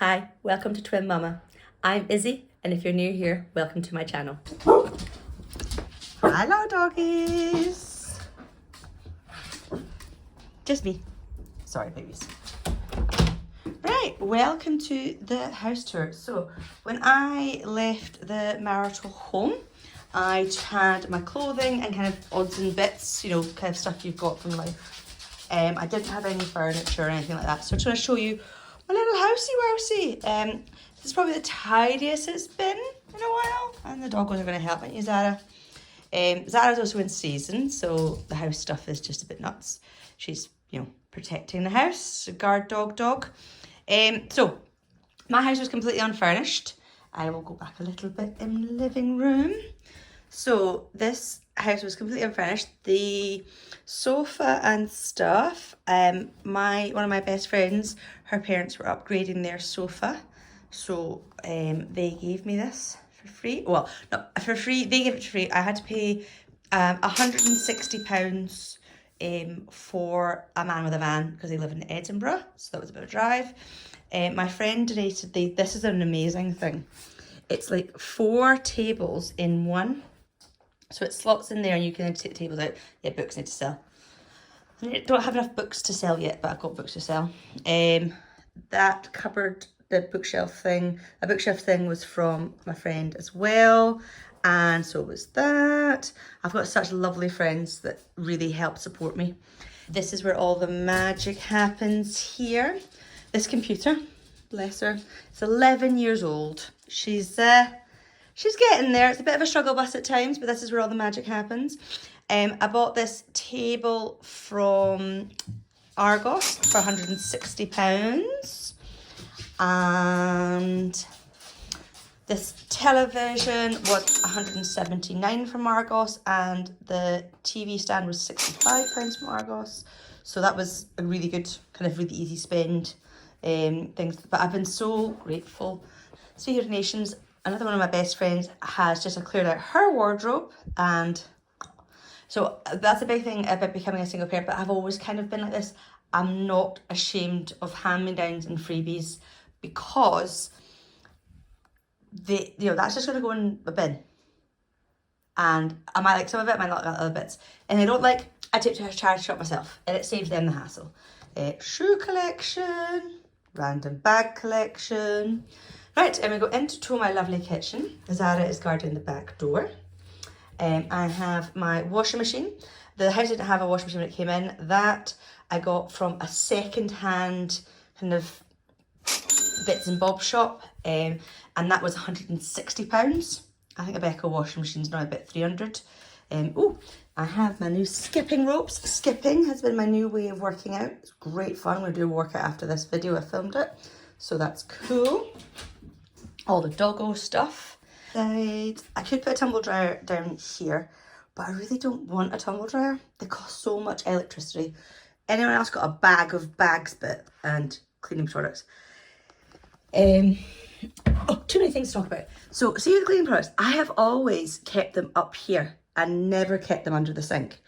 Hi, welcome to Twin Mama. I'm Izzy, and if you're new here, welcome to my channel. Hello doggies. Just me. Sorry babies. Right, welcome to the house tour. So when I left the marital home, I had my clothing and kind of odds and bits, you know, kind of stuff you've got from life. I didn't have any furniture or anything like that. So I'm just going to show you my little housey wousey. This is probably the tidiest it's been in a while. And the doggos are going to help me, Zara. Zara's also in season, so the house stuff is just a bit nuts. She's, you know, protecting the house, guard dog. So my house was completely unfurnished. I will go back a little bit in the living room. So this house was completely unfurnished. The sofa and stuff, one of my best friends, her parents were upgrading their sofa. So they gave me this for free. Well, not for free, they gave it for free. I had to pay £160 for a man with a van because they live in Edinburgh. So that was a bit of a drive. My friend donated this is an amazing thing. It's like 4 tables in one. So it slots in there and you can take the tables out. Yeah, books need to sell. I don't have enough books to sell yet, but I've got books to sell. That cupboard, the bookshelf thing, a bookshelf thing was from my friend as well. And so was that. I've got such lovely friends that really help support me. This is where all the magic happens here. This computer, bless her, it's 11 years old. She's getting there. It's a bit of a struggle bus at times, but this is where all the magic happens. I bought this table from Argos for £160. And this television was £179 from Argos, and the TV stand was £65 from Argos. So that was a really good, kind of really easy spend things. But I've been so grateful. Speaking of nations, another one of my best friends has just cleared out her wardrobe, and so that's a big thing about becoming a single parent. But I've always kind of been like this. I'm not ashamed of hand-me-downs and freebies because that's just going to go in a bin. And I might like some of it, I might not like other bits. And I take to a charity shop myself, and it saves them the hassle. Shoe collection, random bag collection. Right, and we go into my lovely kitchen. Zara is guarding the back door. I have my washing machine. The house didn't have a washing machine when it came in. That I got from a second-hand kind of bits and bobs shop. And that was £160. I think a Becca washing machine's now about 300. I have my new skipping ropes. Skipping has been my new way of working out. It's great fun. I'm going to do a workout after this video. I filmed it. So that's cool. All the doggo stuff. I could put a tumble dryer down here, but I really don't want a tumble dryer. They cost so much electricity. Anyone else got a bag of bags bit and cleaning products? Too many things to talk about. So see the cleaning products, I have always kept them up here and never kept them under the sink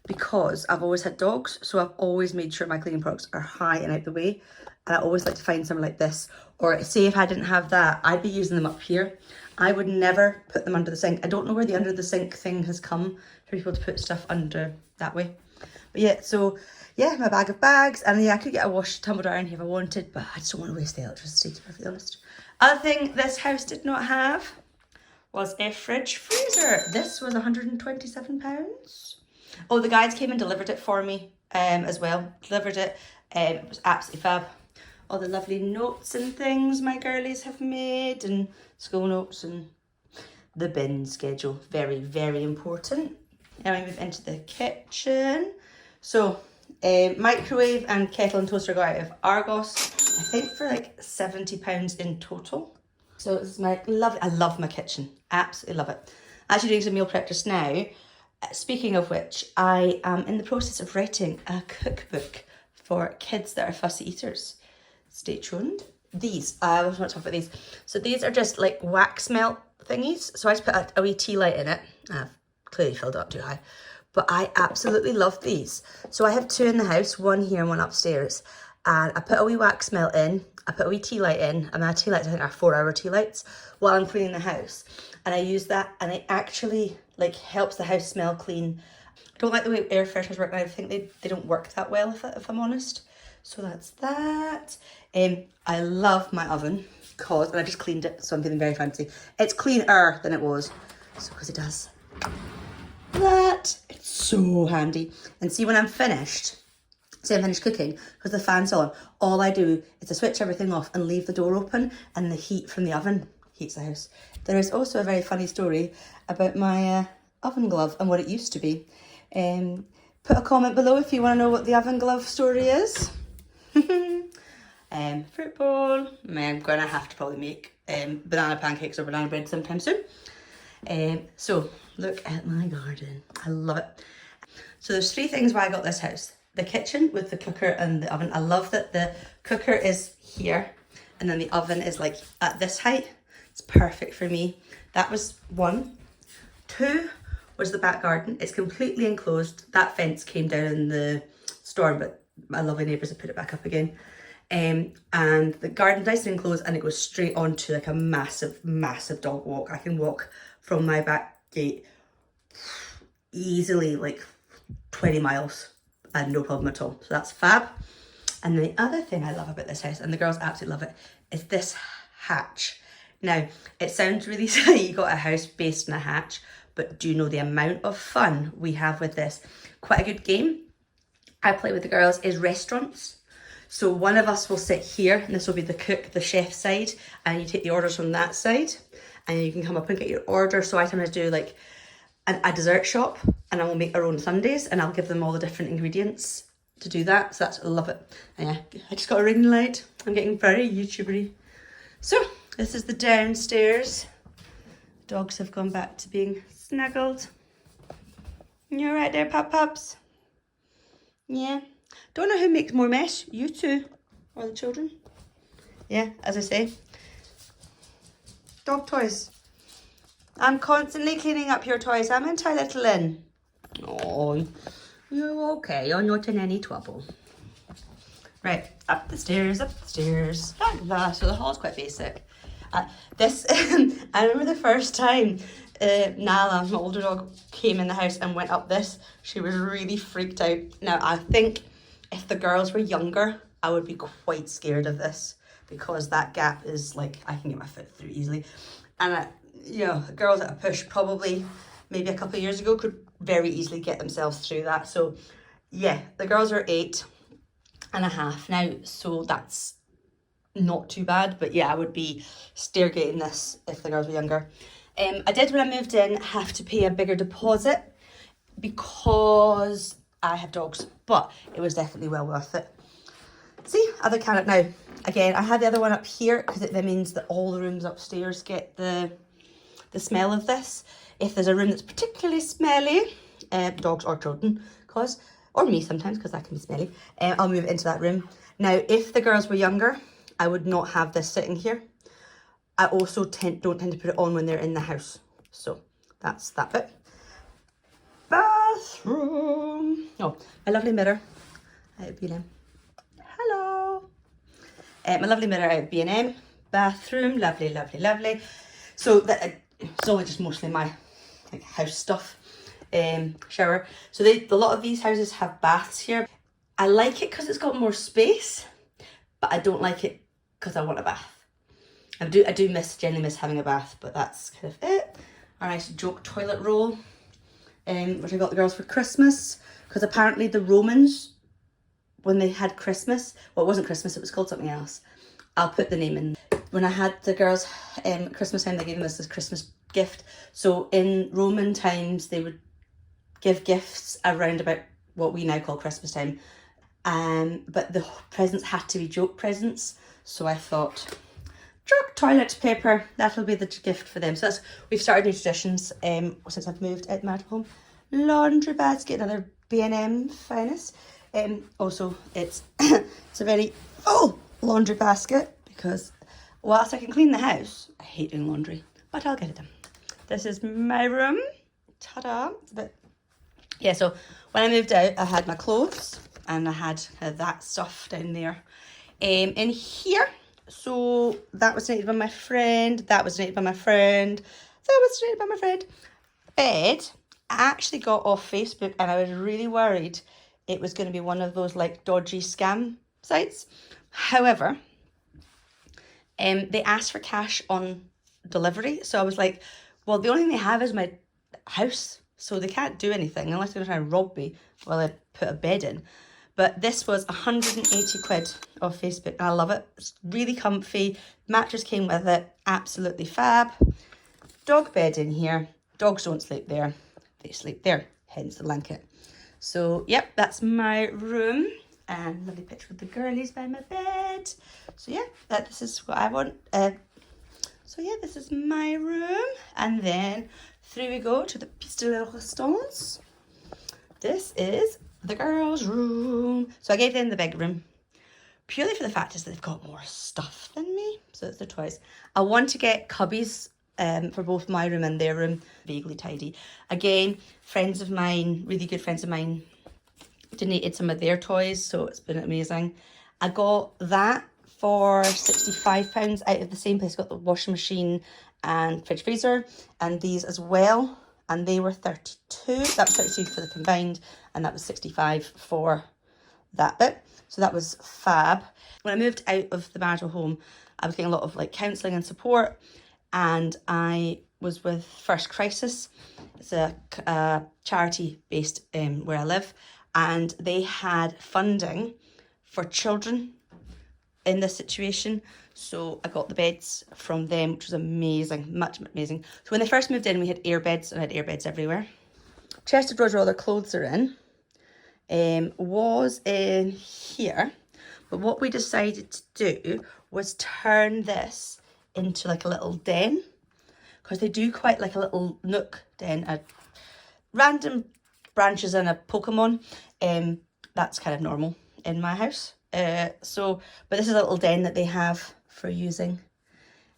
because I've always had dogs, so I've always made sure my cleaning products are high and out the way. And I always like to find something like this, or say if I didn't have that, I'd be using them up here. I would never put them under the sink. I don't know where the under the sink thing has come for people to put stuff under that way. But yeah, so yeah, my bag of bags, and yeah, I could get a tumble dryer in here if I wanted, but I just don't want to waste the electricity, to be perfectly honest. Other thing this house did not have was a fridge freezer. This was £127. Oh, the guys came and delivered it for me as well. Delivered it. It was absolutely fab. All the lovely notes and things my girlies have made, and school notes, and the bin schedule. Very, very important. Now we move into the kitchen. So microwave and kettle and toaster got out of Argos, I think for like £70 in total. So this is my I love my kitchen. Absolutely love it. Actually doing some meal prep just now. Speaking of which, I am in the process of writing a cookbook for kids that are fussy eaters. Stay tuned. I always want to talk about these. So these are just like wax melt thingies. So I just put a wee tea light in it. I've clearly filled it up too high. But I absolutely love these. So I have 2 in the house, one here and one upstairs. and I put a wee wax melt in, I put a wee tea light in, and my tea lights I think are 4-hour tea lights while I'm cleaning the house. And I use that and it actually like helps the house smell clean. I don't like the way air fresheners work now. I think they don't work that well if I'm honest. So that's that. I love my oven and I just cleaned it, so I'm feeling very fancy. It's cleaner than it was, so because it does that. It's so handy. And see, when I'm finished, say I'm finished cooking, because the fan's on, all I do is to switch everything off and leave the door open, and the heat from the oven heats the house. There is also a very funny story about my oven glove and what it used to be. Put a comment below if you want to know what the oven glove story is. Fruit bowl. I'm gonna have to probably make banana pancakes or banana bread sometime soon. So look at my garden. I love it. So there's 3 things why I got this house. The kitchen with the cooker and the oven. I love that the cooker is here and then the oven is like at this height. It's perfect for me. That was 1. 2 was the back garden. It's completely enclosed. That fence came down in the storm, but my lovely neighbours have put it back up again. And the garden's nice and enclosed, and it goes straight onto like a massive, massive dog walk. I can walk from my back gate easily like 20 miles and no problem at all. So that's fab. And the other thing I love about this house, and the girls absolutely love it, is this hatch. Now, it sounds really silly, you got a house based on a hatch, but do you know the amount of fun we have with this? Quite a good game I play with the girls is restaurants. So one of us will sit here, and this will be the cook, the chef side, and you take the orders from that side, and you can come up and get your order. So I sometimes do like a dessert shop, and I will make our own sundaes, and I'll give them all the different ingredients to do that. So that's, I love it. And yeah, I just got a ring light. I'm getting very YouTubery. So this is the downstairs. Dogs have gone back to being snuggled. You're right there, pups. Yeah. Don't know who makes more mess, you two or the children. Yeah, as I say. Dog toys. I'm constantly cleaning up your toys, haven't I, little Lynn? Oh, you're okay. You're not in any trouble. Right, up the stairs, up the stairs. So the hall's quite basic. This, I remember the first time Nala, my older dog, came in the house and went up this. She was really freaked out. Now, I think if the girls were younger, I would be quite scared of this because that gap is like, I can get my foot through easily. And, you know, girls at a push probably maybe a couple of years ago could very easily get themselves through that. So, yeah, the girls are 8.5 now, so that's not too bad. But yeah, I would be stairgating this if the girls were younger. I did, when I moved in, have to pay a bigger deposit because I have dogs, but it was definitely well worth it. See, other cabinet now. Again, I had the other one up here because it then means that all the rooms upstairs get the smell of this. If there's a room that's particularly smelly, dogs or children, or me sometimes, because that can be smelly, I'll move it into that room. Now, if the girls were younger, I would not have this sitting here. I also don't tend to put it on when they're in the house. So that's that bit. Bathroom. Oh, my lovely mirror out of B&M. Hello. My lovely mirror out of B&M. Bathroom. Lovely, lovely, lovely. So it's only just mostly my like house stuff. Shower. So a lot of these houses have baths here. I like it because it's got more space, but I don't like it because I want a bath. I do generally miss having a bath, but that's kind of it. A nice joke toilet roll, which I got the girls for Christmas, because apparently the Romans, when they had Christmas, well, it wasn't Christmas, it was called something else. I'll put the name in. When I had the girls Christmas time, they gave them this Christmas gift. So in Roman times, they would give gifts around about what we now call Christmas time. But the presents had to be joke presents. So I thought, joke toilet paper, that'll be the gift for them. So we've started new traditions since I've moved out of my home. Laundry basket, another B&M finest. Also, it's a very full laundry basket because whilst I can clean the house, I hate doing laundry, but I'll get it done. This is my room. Ta-da! It's a bit... Yeah, so when I moved out, I had my clothes and I had that stuff down there. In here, so that was donated by my friend, that was donated by my friend, that was donated by my friend. Bed, I actually got off Facebook and I was really worried it was going to be one of those like dodgy scam sites. However, they asked for cash on delivery. So I was like, well, the only thing they have is my house. So they can't do anything unless they're going to try and rob me while I put a bed in. But this was 180 quid off Facebook and I love it. It's really comfy. Mattress came with it. Absolutely fab. Dog bed in here. Dogs don't sleep there. They sleep there. Hence the blanket. So, yep, that's my room. And lovely picture of the girlies by my bed. So, yeah, this is what I want. So, yeah, this is my room. And then through we go to the pièce de la résistance. This is the girls' room. So I gave them the big room purely for the fact is that they've got more stuff than me. So it's their toys. I want to get cubbies for both my room and their room. Vaguely tidy. Again, friends of mine, really good friends of mine, donated some of their toys. So it's been amazing. I got that for £65 out of the same place. Got the washing machine and fridge freezer and these as well. And they were 32. That was 32 for the combined and that was 65 for that bit. So that was fab. When I moved out of the marital home, I was getting a lot of like counselling and support and I was with First Crisis. It's a charity based where I live and they had funding for children in this situation. So I got the beds from them, which was amazing, much amazing. So when they first moved in, we had air beds and I had air beds everywhere. Chest of drawers where all their clothes are in was in here. But what we decided to do was turn this into like a little den because they do quite like a little nook den, a random branches and a Pokemon. That's kind of normal in my house. But this is a little den that they have for using.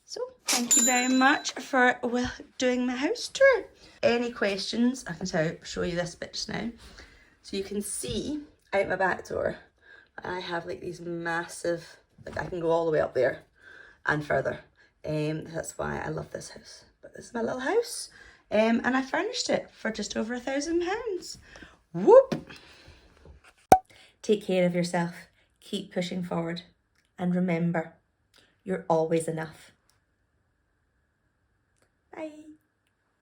So thank you very much for doing my house tour. Any questions? I can show you this bit just now. So you can see out my back door, I have like these massive, like I can go all the way up there and further. That's why I love this house. But this is my little house. And I furnished it for just over £1,000. Whoop! Take care of yourself. Keep pushing forward. And remember, you're always enough. Bye.